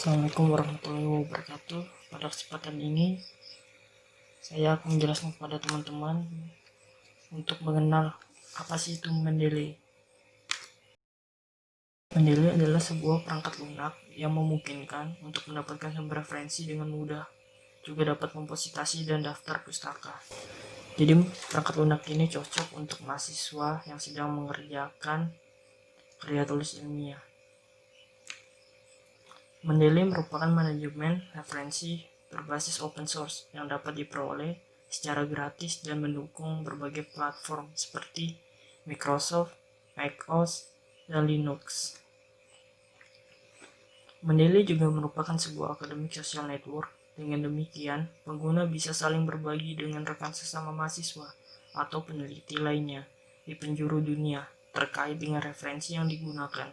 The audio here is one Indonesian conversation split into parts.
Assalamualaikum warahmatullahi wabarakatuh. Pada kesempatan ini saya akan menjelaskan kepada teman-teman untuk mengenal apa sih itu Mendeley. Mendeley adalah sebuah perangkat lunak yang memungkinkan untuk mendapatkan sumber referensi dengan mudah. Juga dapat mempositasi dan daftar pustaka. Jadi perangkat lunak ini cocok untuk mahasiswa yang sedang mengerjakan karya tulis ilmiah. Mendeley merupakan manajemen referensi berbasis open source yang dapat diperoleh secara gratis dan mendukung berbagai platform seperti Microsoft, macOS, dan Linux. Mendeley juga merupakan sebuah akademik social network. Dengan demikian, pengguna bisa saling berbagi dengan rekan sesama mahasiswa atau peneliti lainnya di penjuru dunia terkait dengan referensi yang digunakan.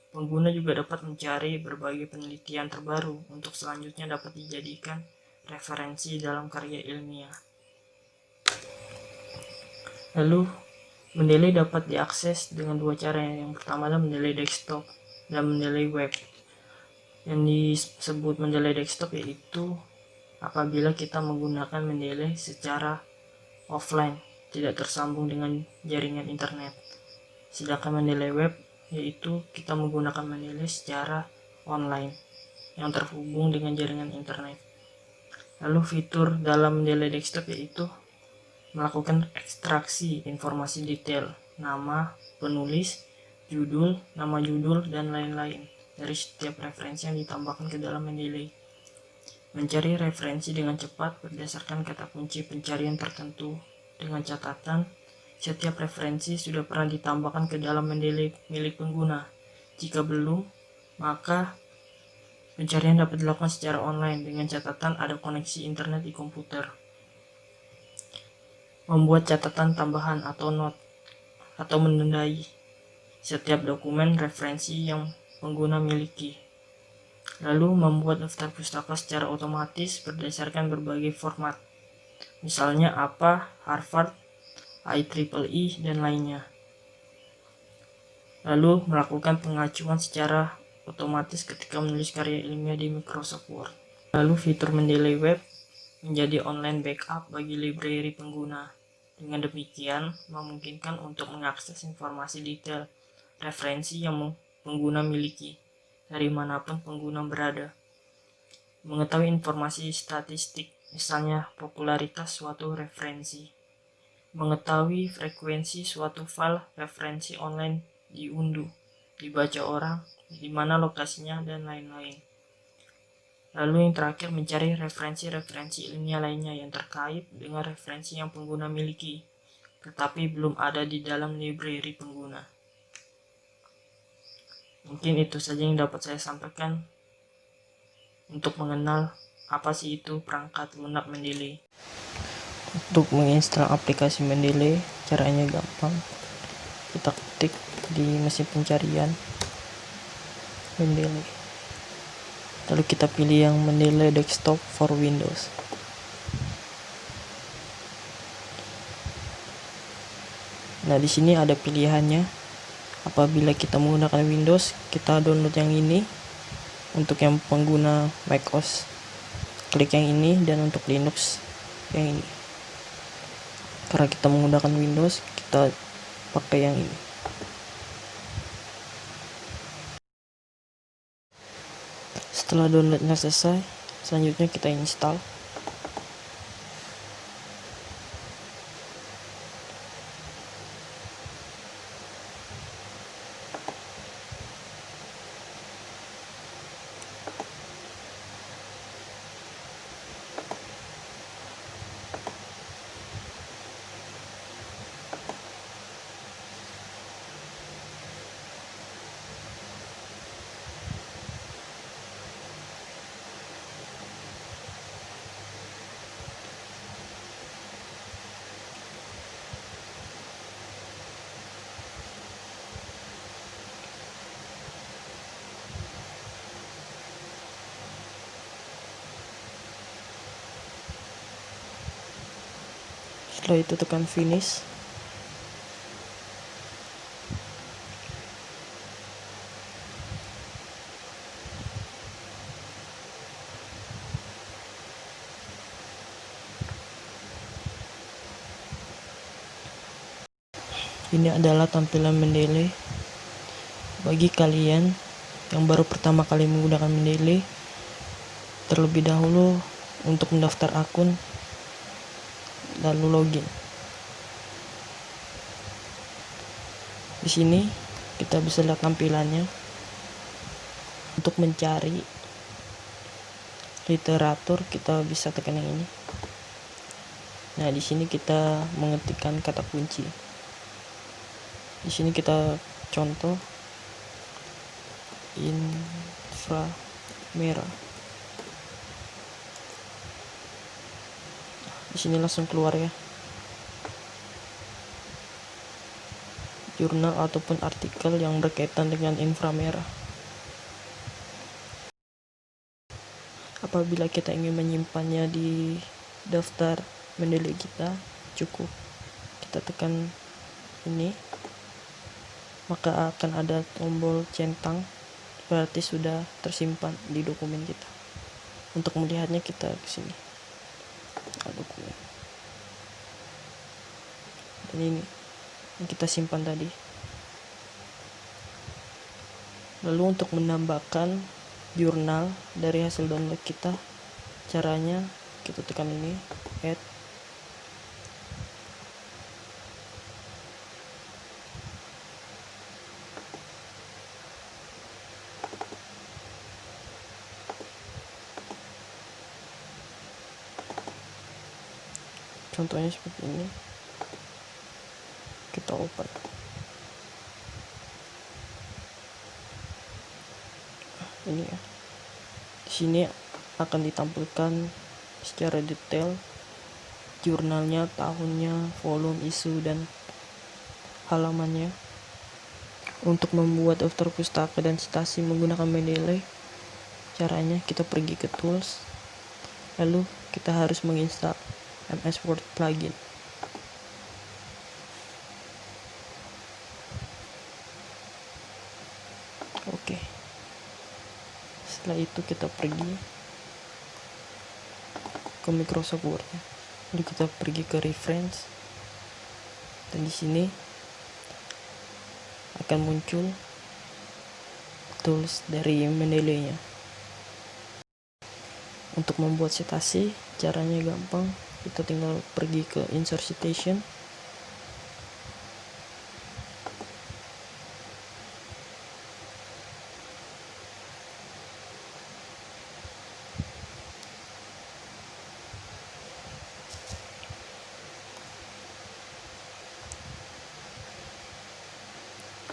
Pengguna juga dapat mencari berbagai penelitian terbaru untuk selanjutnya dapat dijadikan referensi dalam karya ilmiah. Lalu, Mendeley dapat diakses dengan dua cara. Yang pertama adalah Mendeley desktop dan Mendeley web. Yang disebut Mendeley desktop yaitu apabila kita menggunakan Mendeley secara offline, tidak tersambung dengan jaringan internet. Sedangkan Mendeley web yaitu kita menggunakan Mendeley secara online yang terhubung dengan jaringan internet. Lalu fitur dalam Mendeley desktop yaitu melakukan ekstraksi informasi detail, nama penulis, judul, nama judul, dan lain-lain dari setiap referensi yang ditambahkan ke dalam Mendeley. Mencari referensi dengan cepat berdasarkan kata kunci pencarian tertentu dengan catatan setiap referensi sudah pernah ditambahkan ke dalam Mendeley milik pengguna. Jika belum, maka pencarian dapat dilakukan secara online dengan catatan ada koneksi internet di komputer. Membuat catatan tambahan atau not atau menandai setiap dokumen referensi yang pengguna miliki. Lalu membuat daftar pustaka secara otomatis berdasarkan berbagai format. Misalnya APA, Harvard, IEEE, dan lainnya. Lalu melakukan pengacuan secara otomatis ketika menulis karya ilmiah di Microsoft Word. Lalu fitur Mendeley Web menjadi online backup bagi library pengguna. Dengan demikian, memungkinkan untuk mengakses informasi detail referensi yang pengguna miliki dari manapun pengguna berada. Mengetahui informasi statistik, misalnya popularitas suatu referensi. Mengetahui frekuensi suatu file referensi online diunduh, dibaca orang, di mana lokasinya, dan lain-lain. Lalu yang terakhir, mencari referensi-referensi ilmiah lainnya yang terkait dengan referensi yang pengguna miliki, tetapi belum ada di dalam library pengguna. Mungkin itu saja yang dapat saya sampaikan untuk mengenal apa sih itu perangkat lunak Mendeley. Untuk menginstal aplikasi Mendeley, caranya gampang. Kita ketik di mesin pencarian Mendeley. Lalu kita pilih yang Mendeley Desktop for Windows. Nah, di sini ada pilihannya. Apabila kita menggunakan Windows, kita download yang ini. Untuk yang pengguna macOS, klik yang ini, dan untuk Linux yang ini. Karena kita menggunakan Windows, kita pakai yang ini. Setelah downloadnya selesai, selanjutnya kita install. Setelah itu tekan finish. Ini adalah tampilan Mendeley. Bagi kalian yang baru pertama kali menggunakan Mendeley, terlebih dahulu untuk mendaftar akun lalu login. Di sini kita bisa lihat tampilannya. Untuk mencari literatur kita bisa tekan yang ini. Nah, di sini kita mengetikkan kata kunci. Di sini kita contoh inframerah. Di sini langsung keluar ya. Jurnal ataupun artikel yang berkaitan dengan inframerah. Apabila kita ingin menyimpannya di daftar Mendeley kita, cukup kita tekan ini, maka akan ada tombol centang, berarti sudah tersimpan di dokumen kita. Untuk melihatnya kita ke sini, dokumen, dan ini yang kita simpan tadi. Lalu untuk menambahkan jurnal dari hasil download kita, caranya kita tekan ini, add. Contohnya seperti ini, kita open. Ini ya, di sini akan ditampilkan secara detail jurnalnya, tahunnya, volume, isu, dan halamannya. Untuk membuat daftar pustaka dan citasi menggunakan Mendeley, caranya kita pergi ke tools, lalu kita harus menginstal MS Word plugin. Oke, setelah itu kita pergi ke Microsoft Word, lalu kita pergi ke reference, dan di sini akan muncul tools dari Mendeley-nya. Untuk membuat citasi, caranya gampang, kita tinggal pergi ke insert citation,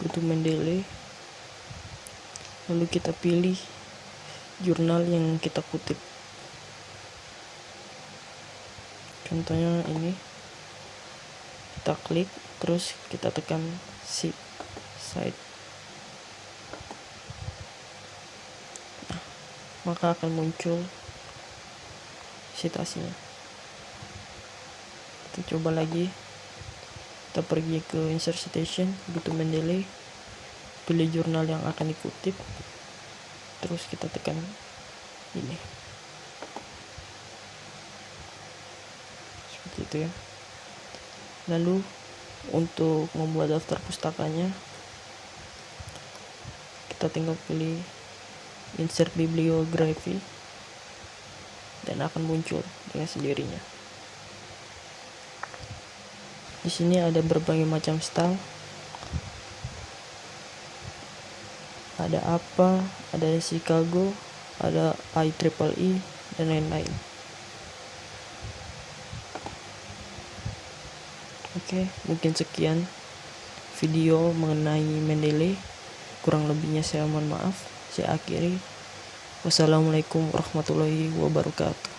untuk Mendeley, lalu kita pilih jurnal yang kita kutip. Contohnya ini, kita klik, terus kita tekan cite. Nah, maka akan muncul citasinya. Kita coba lagi, kita pergi ke insert citation, butuh Mendeley, pilih jurnal yang akan dikutip, terus kita tekan ini, seperti itu ya. Lalu untuk membuat daftar pustakanya, kita tinggal pilih insert bibliography, dan akan muncul dengan sendirinya. Di sini ada berbagai macam style, ada apa, ada Chicago, ada IEEE, dan lain-lain. Oke, mungkin sekian video mengenai Mendeley. Kurang lebihnya saya mohon maaf. Saya akhiri. Wassalamualaikum warahmatullahi wabarakatuh.